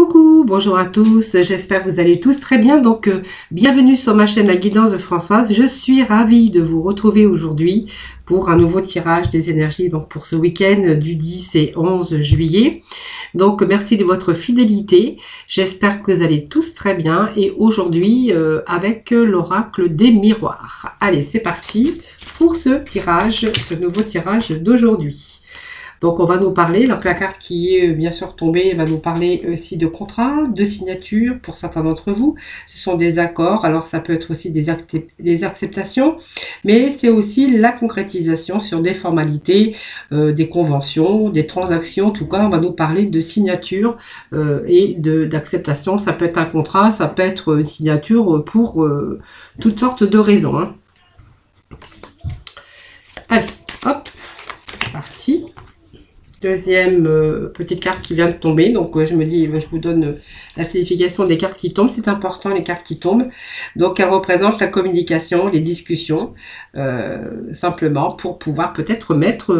Coucou, bonjour à tous, j'espère que vous allez tous très bien. Donc, bienvenue sur ma chaîne La Guidance de Françoise. Je suis ravie de vous retrouver aujourd'hui pour un nouveau tirage des énergies donc pour ce week-end du 10 et 11 juillet. Donc, merci de votre fidélité. J'espère que vous allez tous très bien. Et aujourd'hui, avec l'oracle des miroirs. Allez, c'est parti pour ce tirage, ce nouveau tirage d'aujourd'hui. Donc, on va nous parler, donc la carte qui est bien sûr tombée va nous parler aussi de contrats, de signatures pour certains d'entre vous. Ce sont des accords, alors ça peut être aussi des acceptations, mais c'est aussi la concrétisation sur des formalités, des conventions, des transactions. En tout cas, on va nous parler de signature et d'acceptation. Ça peut être un contrat, ça peut être une signature pour toutes sortes de raisons. Hein. Allez, hop, c'est parti. Deuxième petite carte qui vient de tomber, donc je me dis, je vous donne la signification des cartes qui tombent, c'est important les cartes qui tombent. Donc elles représentent la communication, les discussions, simplement pour pouvoir peut-être mettre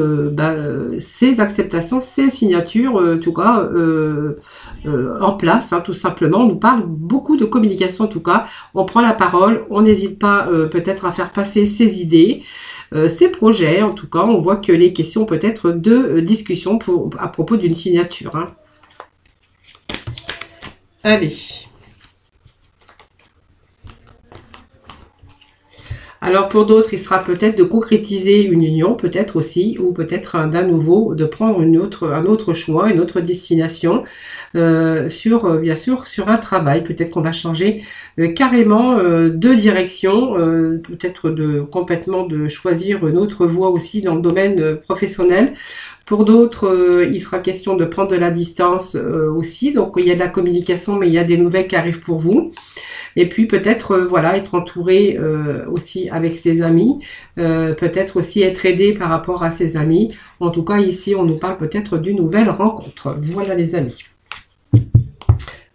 ces acceptations, ces signatures, en tout cas en place, hein, tout simplement. On nous parle beaucoup de communication, en tout cas. On prend la parole, on n'hésite pas peut-être à faire passer ses idées, ses projets, en tout cas. On voit que les questions peut-être de discussion à propos d'une signature. Hein. Allez. Alors pour d'autres, il sera peut-être de concrétiser une union, peut-être aussi, ou peut-être d'un nouveau, de prendre un autre choix, une autre destination, bien sûr, sur un travail. Peut-être qu'on va changer carrément de direction, peut-être complètement de choisir une autre voie aussi dans le domaine professionnel. Pour d'autres, il sera question de prendre de la distance aussi. Donc, il y a de la communication, mais il y a des nouvelles qui arrivent pour vous. Et puis, peut-être, voilà, être entouré aussi avec ses amis. Peut-être aussi être aidé par rapport à ses amis. En tout cas, ici, on nous parle peut-être d'une nouvelle rencontre. Voilà, les amis.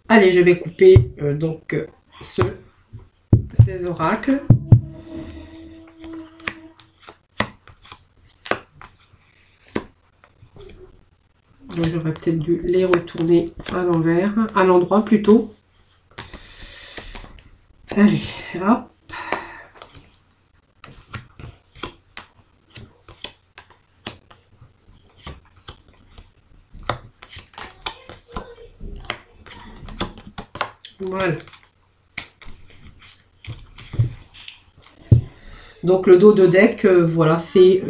Allez, je vais couper ces oracles. J'aurais peut-être dû les retourner à l'envers, à l'endroit plutôt. Allez, hop. Voilà. Donc le dos de deck, voilà, c'est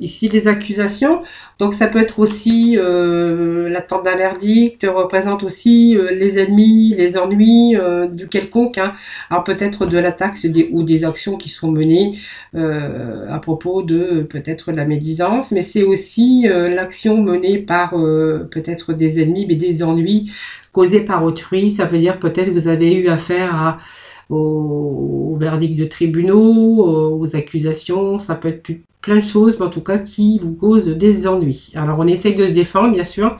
ici les accusations. Donc ça peut être aussi l'attente d'un verdict, représente aussi les ennemis, les ennuis de quelconque. Hein. Alors peut-être de l'attaque ou des actions qui sont menées à propos de peut-être la médisance, mais c'est aussi l'action menée par peut-être des ennemis, mais des ennuis causés par autrui. Ça veut dire peut-être vous avez eu affaire aux verdicts de tribunaux, aux accusations, ça peut être plein de choses, mais en tout cas qui vous causent des ennuis. Alors on essaye de se défendre, bien sûr,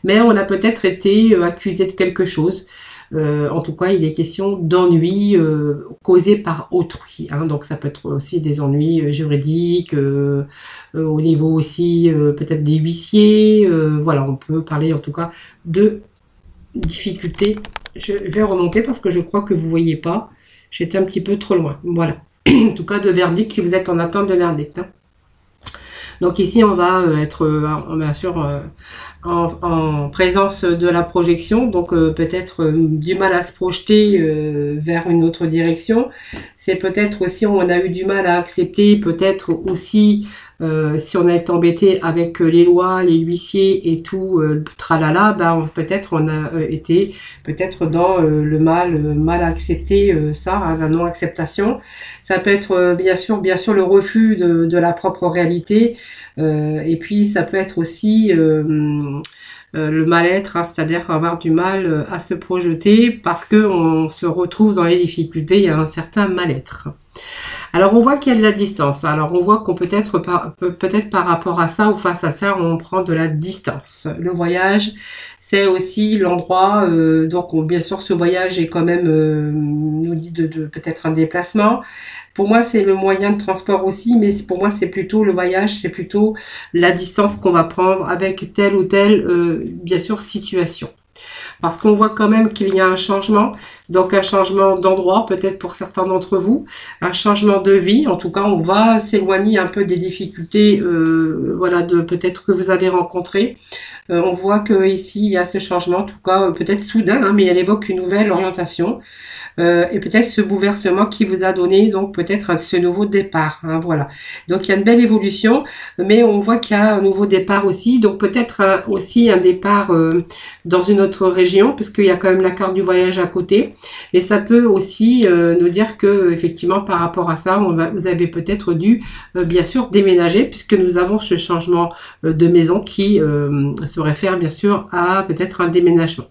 mais on a peut-être été accusé de quelque chose. En tout cas, il est question d'ennuis causés par autrui. Hein. Donc ça peut être aussi des ennuis juridiques, au niveau aussi peut-être des huissiers. Voilà, on peut parler en tout cas de difficultés. Je vais remonter parce que je crois que vous ne voyez pas. J'étais un petit peu trop loin. Voilà. En tout cas, de verdict si vous êtes en attente de verdict. Hein. Donc ici, on va être bien sûr en présence de la projection. Donc peut-être du mal à se projeter vers une autre direction. C'est peut-être aussi, on a eu du mal à accepter, peut-être aussi si on a été embêté avec les lois, les huissiers et tout, tralala, ben, peut-être on a été peut-être dans le mal à accepter ça, hein, la non-acceptation. Ça peut être bien sûr le refus de la propre réalité, et puis ça peut être aussi le mal-être, hein, c'est-à-dire avoir du mal à se projeter parce que on se retrouve dans les difficultés, il y a un certain mal-être. Alors on voit qu'il y a de la distance. Alors on voit qu'on peut-être par rapport à ça ou face à ça, on prend de la distance. Le voyage, c'est aussi l'endroit. Donc bien sûr, ce voyage est quand même nous dit de peut-être un déplacement. Pour moi, c'est le moyen de transport aussi, mais pour moi, c'est plutôt le voyage, c'est plutôt la distance qu'on va prendre avec telle ou telle, bien sûr, situation. parce qu'on voit quand même qu'il y a un changement, donc un changement d'endroit peut-être pour certains d'entre vous, un changement de vie. En tout cas, on va s'éloigner un peu des difficultés, voilà, de peut-être que vous avez rencontrées. On voit que ici il y a ce changement, en tout cas peut-être soudain, hein, mais elle évoque une nouvelle orientation. Et peut-être ce bouleversement qui vous a donné donc peut-être ce nouveau départ, hein, voilà. Donc il y a une belle évolution, mais on voit qu'il y a un nouveau départ aussi, donc peut-être aussi un départ dans une autre région, parce qu'il y a quand même la carte du voyage à côté, et ça peut aussi nous dire que effectivement par rapport à ça, vous avez peut-être dû bien sûr déménager, puisque nous avons ce changement de maison qui se réfère bien sûr à peut-être un déménagement.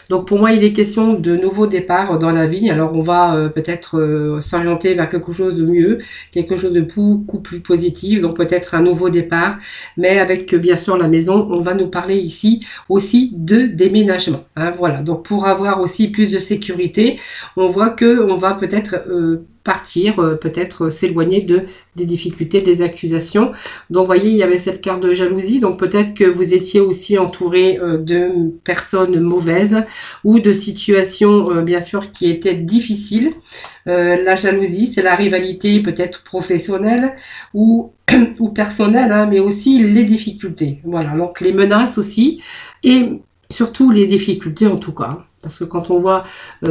Donc pour moi, il est question de nouveaux départs dans la vie. Alors on va peut-être s'orienter vers quelque chose de mieux, quelque chose de beaucoup plus positif, donc peut-être un nouveau départ, mais avec bien sûr la maison, on va nous parler ici aussi de déménagement. Hein, voilà, donc pour avoir aussi plus de sécurité, on voit que on va peut-être partir, peut-être s'éloigner des difficultés, des accusations. Donc, vous voyez, il y avait cette carte de jalousie. Donc, peut-être que vous étiez aussi entouré de personnes mauvaises ou de situations, bien sûr, qui étaient difficiles. La jalousie, c'est la rivalité peut-être professionnelle ou personnelle, hein, mais aussi les difficultés. Voilà, donc les menaces aussi et surtout les difficultés en tout cas. Parce que quand on voit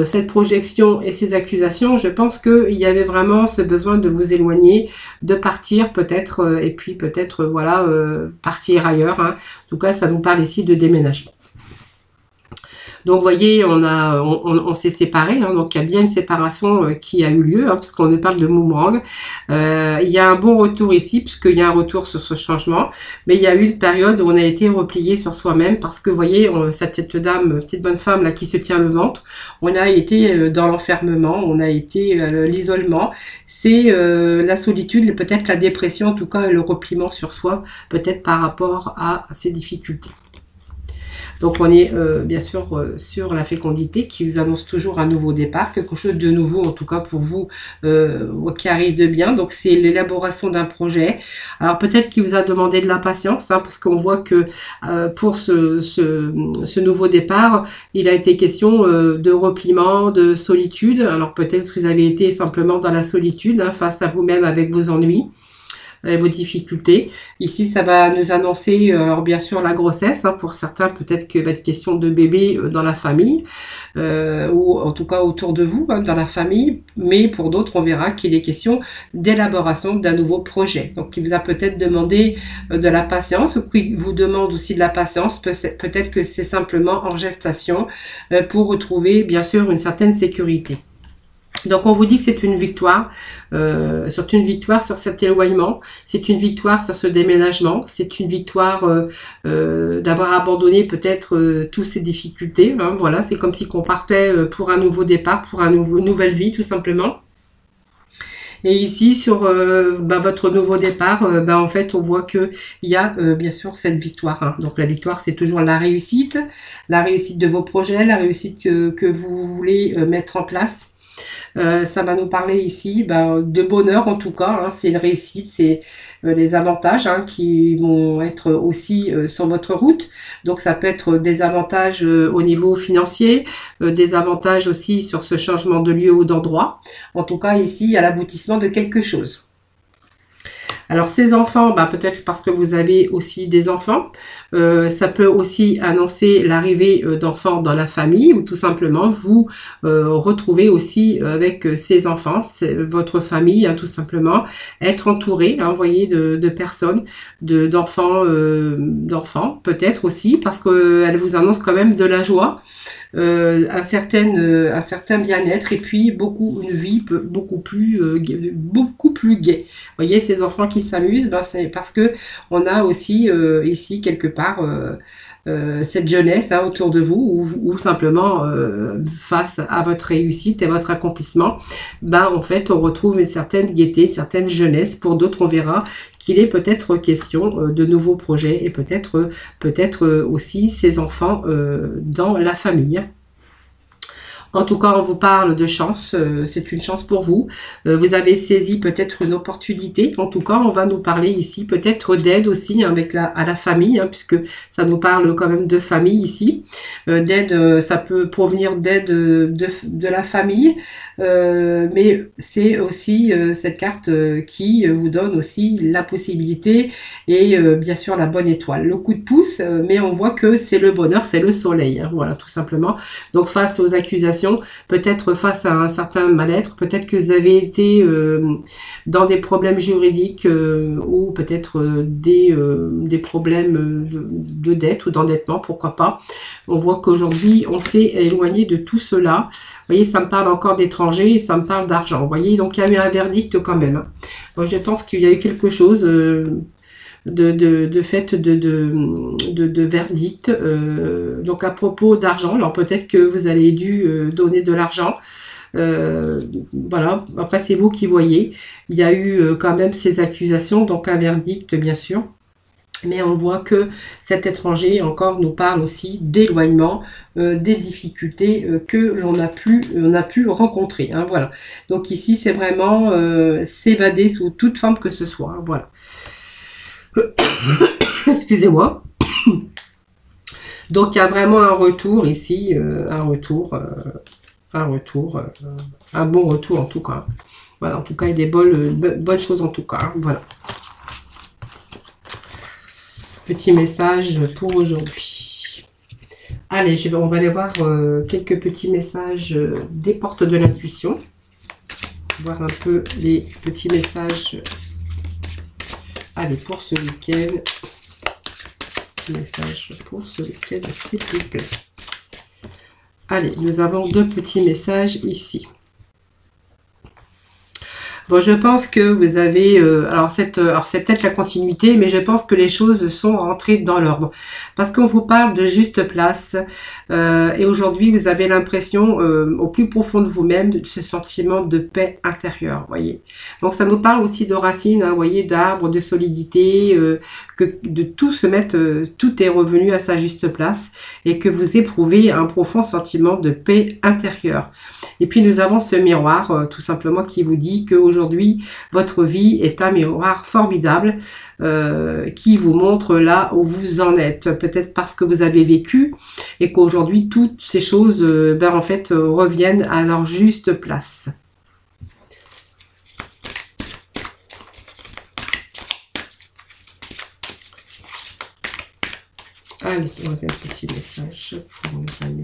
cette projection et ces accusations, je pense qu'il y avait vraiment ce besoin de vous éloigner, de partir peut-être, et puis peut-être, voilà, partir ailleurs. Hein. En tout cas, ça nous parle ici de déménagement. Donc, vous voyez, on s'est séparés, hein, donc il y a bien une séparation qui a eu lieu, hein, puisqu'on ne parle de boomerang. Il y a un bon retour ici, puisqu'il y a un retour sur ce changement, mais il y a eu une période où on a été replié sur soi-même, parce que, vous voyez, cette petite dame, petite bonne femme là qui se tient le ventre, on a été dans l'enfermement, on a été l'isolement, c'est la solitude, peut-être la dépression, en tout cas le repliement sur soi, peut-être par rapport à ces difficultés. Donc on est bien sûr sur la fécondité qui vous annonce toujours un nouveau départ, quelque chose de nouveau en tout cas pour vous qui arrive de bien. Donc c'est l'élaboration d'un projet. Alors peut-être qu'il vous a demandé de la patience, hein, parce qu'on voit que pour ce nouveau départ, il a été question de repliement, de solitude. Alors peut-être que vous avez été simplement dans la solitude, hein, face à vous-même avec vos ennuis, vos difficultés. Ici, ça va nous annoncer, alors bien sûr, la grossesse. Hein, pour certains, peut-être qu'il va être question de bébé dans la famille, ou en tout cas autour de vous, hein, dans la famille. Mais pour d'autres, on verra qu'il est question d'élaboration d'un nouveau projet. Donc, il vous a peut-être demandé de la patience, ou qu'il vous demande aussi de la patience. Peut-être que c'est simplement en gestation pour retrouver, bien sûr, une certaine sécurité. Donc on vous dit que c'est une victoire sur cet éloignement, c'est une victoire sur ce déménagement, c'est une victoire d'avoir abandonné peut-être toutes ces difficultés. Hein, voilà, c'est comme si qu'on partait pour un nouveau départ, pour une nouvelle vie tout simplement. Et ici, sur votre nouveau départ, en fait, on voit qu'il y a bien sûr cette victoire. Hein. Donc la victoire, c'est toujours la réussite de vos projets, la réussite que vous voulez mettre en place. Ça va nous parler ici de bonheur en tout cas, hein, c'est une réussite, c'est les avantages qui vont être aussi sur votre route. Donc ça peut être des avantages au niveau financier, des avantages aussi sur ce changement de lieu ou d'endroit. En tout cas ici, il y a l'aboutissement de quelque chose. Alors ces enfants, peut-être parce que vous avez aussi des enfants, ça peut aussi annoncer l'arrivée d'enfants dans la famille ou tout simplement vous retrouvez aussi avec ces enfants, votre famille, hein, tout simplement, être entouré, hein, vous voyez, de personnes, d'enfants peut-être aussi parce qu'elle vous annonce quand même de la joie, un certain bien-être et puis une vie beaucoup plus gaie. Vous voyez, ces enfants qui s'amusent, c'est parce que on a aussi ici quelque part cette jeunesse autour de vous ou simplement face à votre réussite et votre accomplissement, en fait on retrouve une certaine gaieté, une certaine jeunesse. Pour d'autres, on verra qu'il est peut-être question de nouveaux projets et peut-être aussi ces enfants dans la famille. En tout cas, on vous parle de chance, c'est une chance pour vous. Vous avez saisi peut-être une opportunité. En tout cas, on va nous parler ici peut-être d'aide aussi avec à la famille, hein, puisque ça nous parle quand même de famille ici. D'aide, ça peut provenir d'aide de la famille, mais c'est aussi cette carte qui vous donne aussi la possibilité et bien sûr la bonne étoile. Le coup de pouce, mais on voit que c'est le bonheur, c'est le soleil, hein, voilà, tout simplement. Donc face aux accusations, peut-être face à un certain mal-être, peut-être que vous avez été dans des problèmes juridiques ou peut-être des problèmes de dette ou d'endettement, pourquoi pas. On voit qu'aujourd'hui, on s'est éloigné de tout cela. Vous voyez, ça me parle encore d'étrangers et ça me parle d'argent. Vous voyez, donc il y a eu un verdict quand même. Moi, je pense qu'il y a eu quelque chose de fait de verdict. Donc à propos d'argent, alors peut-être que vous avez dû donner de l'argent. Voilà, après c'est vous qui voyez. Il y a eu quand même ces accusations, donc un verdict bien sûr. Mais on voit que cet étranger encore nous parle aussi d'éloignement, des difficultés que l'on a pu rencontrer. Hein, voilà. Donc ici c'est vraiment s'évader sous toute forme que ce soit. Hein, voilà. Excusez-moi. Donc il y a vraiment un retour ici, un bon retour en tout cas. Voilà, en tout cas il y a des bonnes choses en tout cas. Hein, voilà. Petit message pour aujourd'hui. Allez, on va aller voir quelques petits messages des portes de l'intuition. Voir un peu les petits messages. Allez, pour ce week-end. Message pour ce week-end, s'il vous plaît. Allez, nous avons deux petits messages ici. Bon, je pense que vous avez... alors c'est peut-être la continuité, mais je pense que les choses sont rentrées dans l'ordre. Parce qu'on vous parle de juste place. Et aujourd'hui, vous avez l'impression, au plus profond de vous-même, de ce sentiment de paix intérieure, voyez. Donc, ça nous parle aussi de racines, hein, voyez, d'arbres, de solidité, que de tout se mettre... tout est revenu à sa juste place. Et que vous éprouvez un profond sentiment de paix intérieure. Et puis, nous avons ce miroir, tout simplement, qui vous dit que aujourd'hui, votre vie est un miroir formidable qui vous montre là où vous en êtes. Peut-être parce que vous avez vécu et qu'aujourd'hui, toutes ces choses, en fait, reviennent à leur juste place. Allez, troisième petit message pour nos amis.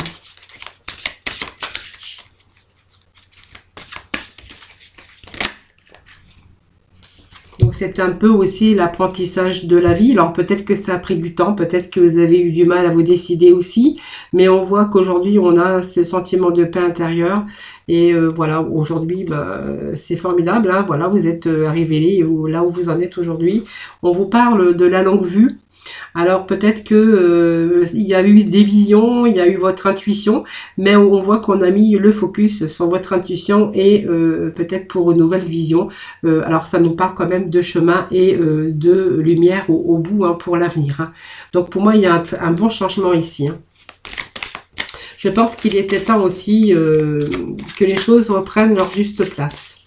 Donc c'est un peu aussi l'apprentissage de la vie. Alors peut-être que ça a pris du temps, peut-être que vous avez eu du mal à vous décider aussi, mais on voit qu'aujourd'hui on a ce sentiment de paix intérieure et voilà, aujourd'hui c'est formidable. Hein, voilà, vous êtes arrivé là où vous en êtes aujourd'hui. On vous parle de la longue vue. Alors peut-être que il y a eu des visions, il y a eu votre intuition, mais on voit qu'on a mis le focus sur votre intuition et peut-être pour une nouvelle vision. Alors ça nous parle quand même de chemin et de lumière au bout, hein, pour l'avenir. Hein. Donc pour moi il y a un bon changement ici. Hein. Je pense qu'il était temps aussi que les choses reprennent leur juste place.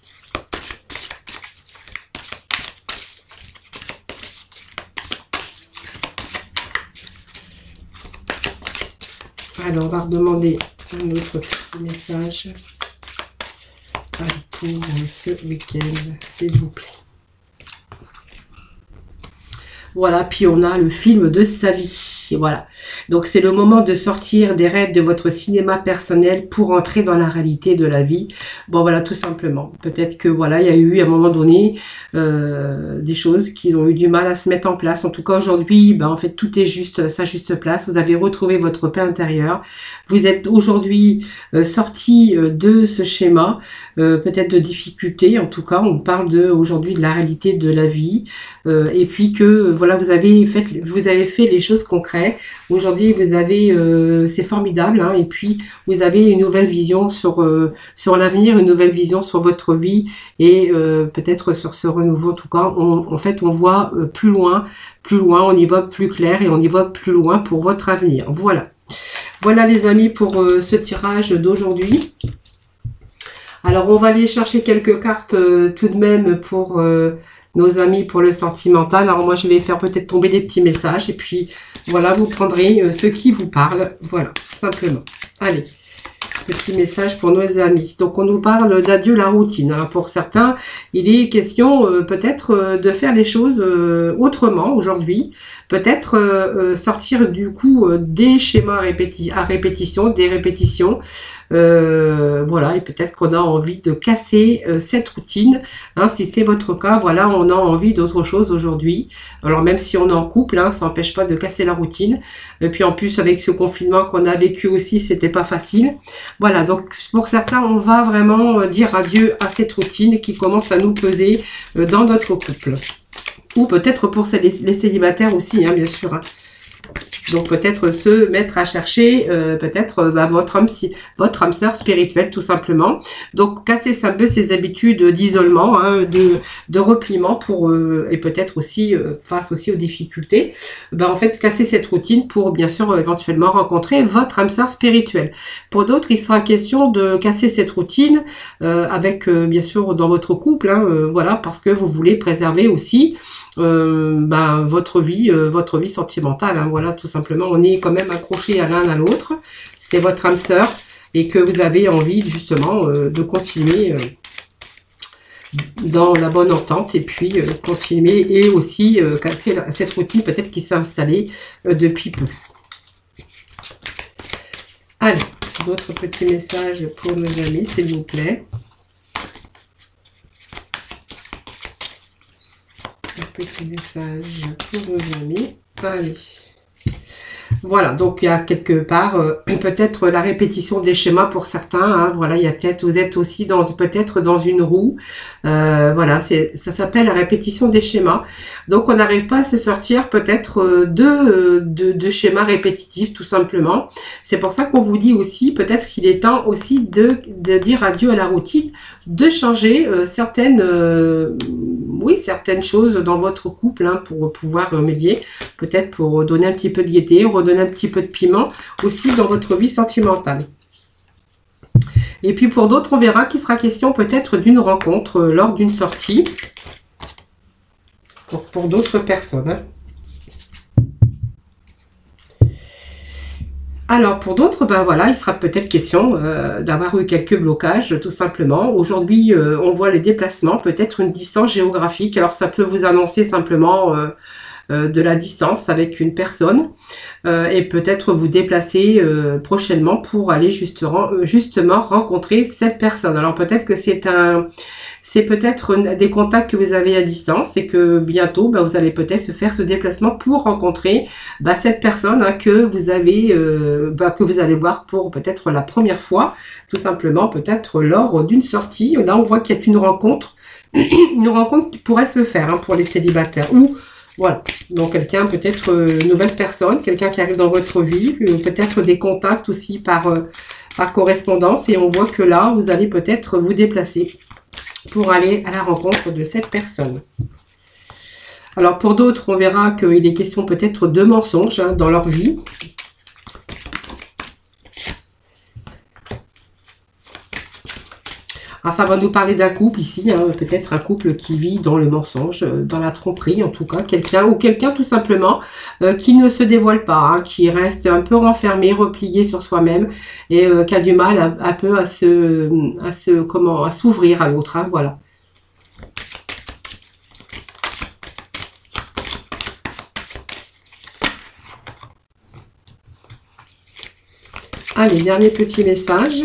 Alors, on va redemander un autre petit message pour ce week-end, s'il vous plaît. Voilà, puis on a le film de sa vie. Voilà. Donc c'est le moment de sortir des rêves de votre cinéma personnel pour entrer dans la réalité de la vie. Bon voilà, tout simplement. Peut-être que voilà, il y a eu à un moment donné des choses qui ont eu du mal à se mettre en place. En tout cas aujourd'hui, en fait tout est juste à sa juste place. Vous avez retrouvé votre paix intérieure. Vous êtes aujourd'hui sorti de ce schéma, peut-être de difficultés. En tout cas, on parle aujourd'hui de la réalité de la vie. Et puis que voilà, vous avez fait les choses concrètes. Aujourd'hui, vous avez, c'est formidable, hein, et puis vous avez une nouvelle vision sur l'avenir, une nouvelle vision sur votre vie et peut-être sur ce renouveau. En tout cas, en fait, on voit plus loin, on y voit plus clair et on y voit plus loin pour votre avenir. Voilà. Voilà les amis pour ce tirage d'aujourd'hui. Alors on va aller chercher quelques cartes tout de même pour nos amis pour le sentimental. Alors moi je vais faire peut-être tomber des petits messages et puis voilà, vous prendrez ce qui vous parle. Voilà, simplement. Allez. Petit message pour nos amis. Donc, on nous parle d'adieu la routine. Hein. Pour certains, il est question peut-être de faire les choses autrement aujourd'hui. Peut-être sortir du coup des schémas à répétition, des répétitions. Voilà, et peut-être qu'on a envie de casser cette routine. Hein, si c'est votre cas, voilà, on a envie d'autre chose aujourd'hui. Alors, même si on est en couple, hein, ça n'empêche pas de casser la routine. Et puis, en plus, avec ce confinement qu'on a vécu aussi, c'était pas facile. Voilà, donc pour certains, on va vraiment dire adieu à cette routine qui commence à nous peser dans notre couple. Ou peut-être pour les célibataires aussi, hein, bien sûr. Hein. Donc peut-être se mettre à chercher peut-être votre âme sœur spirituelle tout simplement. Donc casser un peu ces habitudes d'isolement, hein, de repliement pour et peut-être aussi face aussi aux difficultés. En fait casser cette routine pour bien sûr éventuellement rencontrer votre âme sœur spirituelle. Pour d'autres, il sera question de casser cette routine avec bien sûr dans votre couple, hein, voilà, parce que vous voulez préserver aussi votre vie sentimentale, hein, voilà, tout simplement. On est quand même accroché à l'un à l'autre, c'est votre âme sœur et que vous avez envie justement de continuer dans la bonne entente et puis continuer et aussi casser cette routine peut-être qui s'est installée depuis peu. Allez, d'autres petits messages pour nos amis, s'il vous plaît. Petit message pour nos amis. Allez. Voilà, donc il y a quelque part peut-être la répétition des schémas pour certains. Hein, voilà, il y a peut-être, vous êtes aussi peut-être dans une roue. Voilà, ça s'appelle la répétition des schémas. Donc on n'arrive pas à se sortir peut-être de schémas répétitifs tout simplement. C'est pour ça qu'on vous dit aussi peut-être qu'il est temps aussi de dire adieu à la routine, de changer certaines choses dans votre couple hein, pour pouvoir remédier, peut-être pour donner un petit peu de gaieté, redonner un petit peu de piment aussi dans votre vie sentimentale. Et puis pour d'autres, on verra qu'il sera question peut-être d'une rencontre lors d'une sortie pour d'autres personnes. Hein. Alors pour d'autres, voilà, il sera peut-être question d'avoir eu quelques blocages tout simplement. Aujourd'hui, on voit les déplacements, peut-être une distance géographique. Alors ça peut vous annoncer simplement de la distance avec une personne et peut-être vous déplacer prochainement pour aller justement rencontrer cette personne. Alors peut-être que c'est peut-être des contacts que vous avez à distance et que bientôt vous allez peut-être se faire ce déplacement pour rencontrer cette personne hein, que vous allez voir pour peut-être la première fois, tout simplement peut-être lors d'une sortie. Là on voit qu'il y a une rencontre qui pourrait se faire hein, pour les célibataires ou voilà, donc quelqu'un, peut-être une nouvelle personne, quelqu'un qui arrive dans votre vie, peut-être des contacts aussi par correspondance. Et on voit que là, vous allez peut-être vous déplacer pour aller à la rencontre de cette personne. Alors pour d'autres, on verra qu'il est question peut-être de mensonges hein, dans leur vie. Alors ça va nous parler d'un couple ici, hein, peut-être un couple qui vit dans le mensonge, dans la tromperie en tout cas, quelqu'un tout simplement qui ne se dévoile pas, hein, qui reste un peu renfermé, replié sur soi-même et qui a du mal un peu à s'ouvrir à l'autre, hein, voilà. Allez, dernier petit message.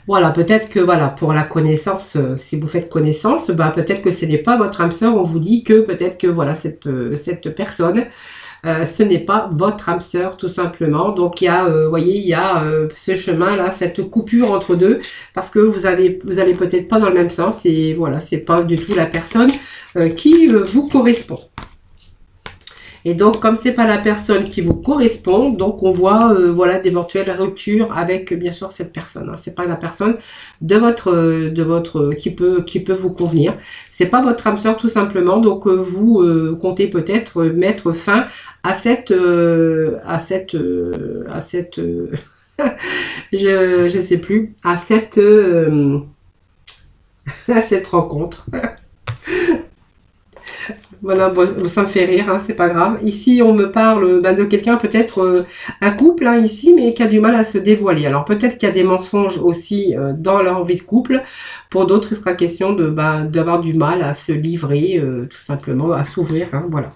Voilà, peut-être que voilà, pour la connaissance, si vous faites connaissance, peut-être que ce n'est pas votre âme sœur. On vous dit que peut-être que voilà, cette personne, ce n'est pas votre âme sœur tout simplement. Donc il y a, voyez, il y a ce chemin là, cette coupure entre deux, parce que vous allez peut-être pas dans le même sens et voilà, c'est pas du tout la personne qui vous correspond. Et donc, comme c'est pas la personne qui vous correspond, donc on voit voilà d'éventuelles ruptures avec bien sûr cette personne. Hein. C'est pas la personne de votre qui peut vous convenir. C'est pas votre âme sœur tout simplement. Donc vous comptez peut-être mettre fin à cette je sais plus à cette à cette rencontre. Voilà, bon, ça me fait rire, hein, c'est pas grave. Ici, on me parle de quelqu'un, peut-être un couple, hein, ici, mais qui a du mal à se dévoiler. Alors, peut-être qu'il y a des mensonges aussi dans leur vie de couple. Pour d'autres, il sera question de d'avoir du mal à se livrer, tout simplement, à s'ouvrir, hein, voilà.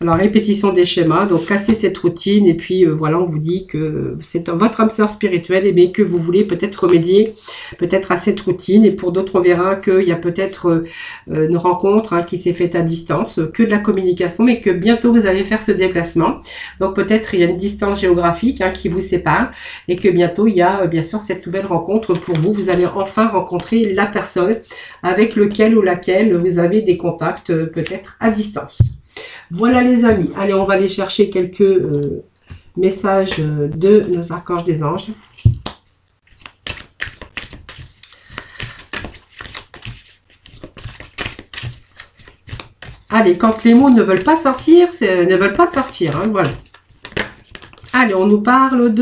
Alors, répétition des schémas, donc casser cette routine, et puis voilà, on vous dit que c'est votre âme sœur spirituelle, mais que vous voulez peut-être remédier peut-être à cette routine, et pour d'autres, on verra qu'il y a peut-être une rencontre hein, qui s'est faite à distance, que de la communication, mais que bientôt vous allez faire ce déplacement. Donc peut-être il y a une distance géographique hein, qui vous sépare, et que bientôt il y a bien sûr cette nouvelle rencontre pour vous. Vous allez enfin rencontrer la personne avec lequel ou laquelle vous avez des contacts peut-être à distance. Voilà les amis, allez on va aller chercher quelques messages de nos archanges des anges. Allez, quand les mots ne veulent pas sortir, ne veulent pas sortir, hein, voilà. Allez, on nous parle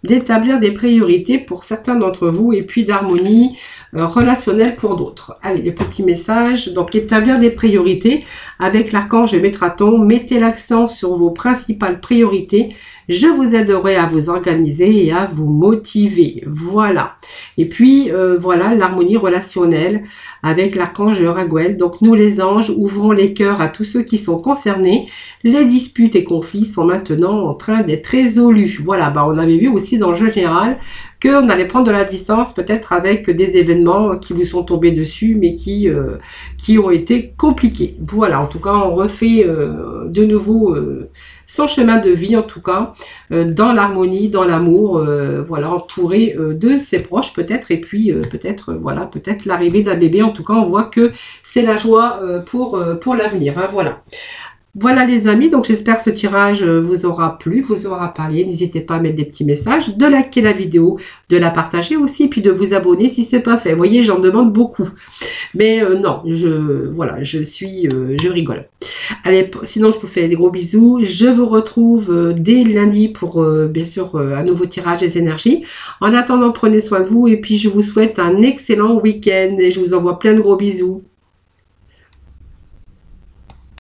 d'établir des priorités pour certains d'entre vous et puis d'harmonie relationnelle pour d'autres. Allez, les petits messages. Donc, établir des priorités avec l'archange Métraton. Mettez l'accent sur vos principales priorités. Je vous aiderai à vous organiser et à vous motiver. Voilà. Et puis, voilà, l'harmonie relationnelle avec l'archange Raguel. Donc, nous les anges, ouvrons les cœurs à tous ceux qui sont concernés. Les disputes et conflits sont maintenant en train d'être résolus. Voilà, on avait vu aussi dans le jeu général qu'on allait prendre de la distance peut-être avec des événements qui vous sont tombés dessus, mais qui ont été compliqués. Voilà, en tout cas, on refait de nouveau son chemin de vie, en tout cas, dans l'harmonie, dans l'amour, voilà, entouré de ses proches peut-être, et puis peut-être, voilà, peut-être l'arrivée d'un bébé. En tout cas, on voit que c'est la joie pour l'avenir, hein, voilà. Voilà les amis, donc j'espère que ce tirage vous aura plu, vous aura parlé. N'hésitez pas à mettre des petits messages, de liker la vidéo, de la partager aussi, puis de vous abonner si c'est pas fait. Vous voyez, j'en demande beaucoup. Mais non, je rigole. Allez, sinon je vous fais des gros bisous. Je vous retrouve dès lundi pour bien sûr un nouveau tirage des énergies. En attendant, prenez soin de vous et puis je vous souhaite un excellent week-end et je vous envoie plein de gros bisous.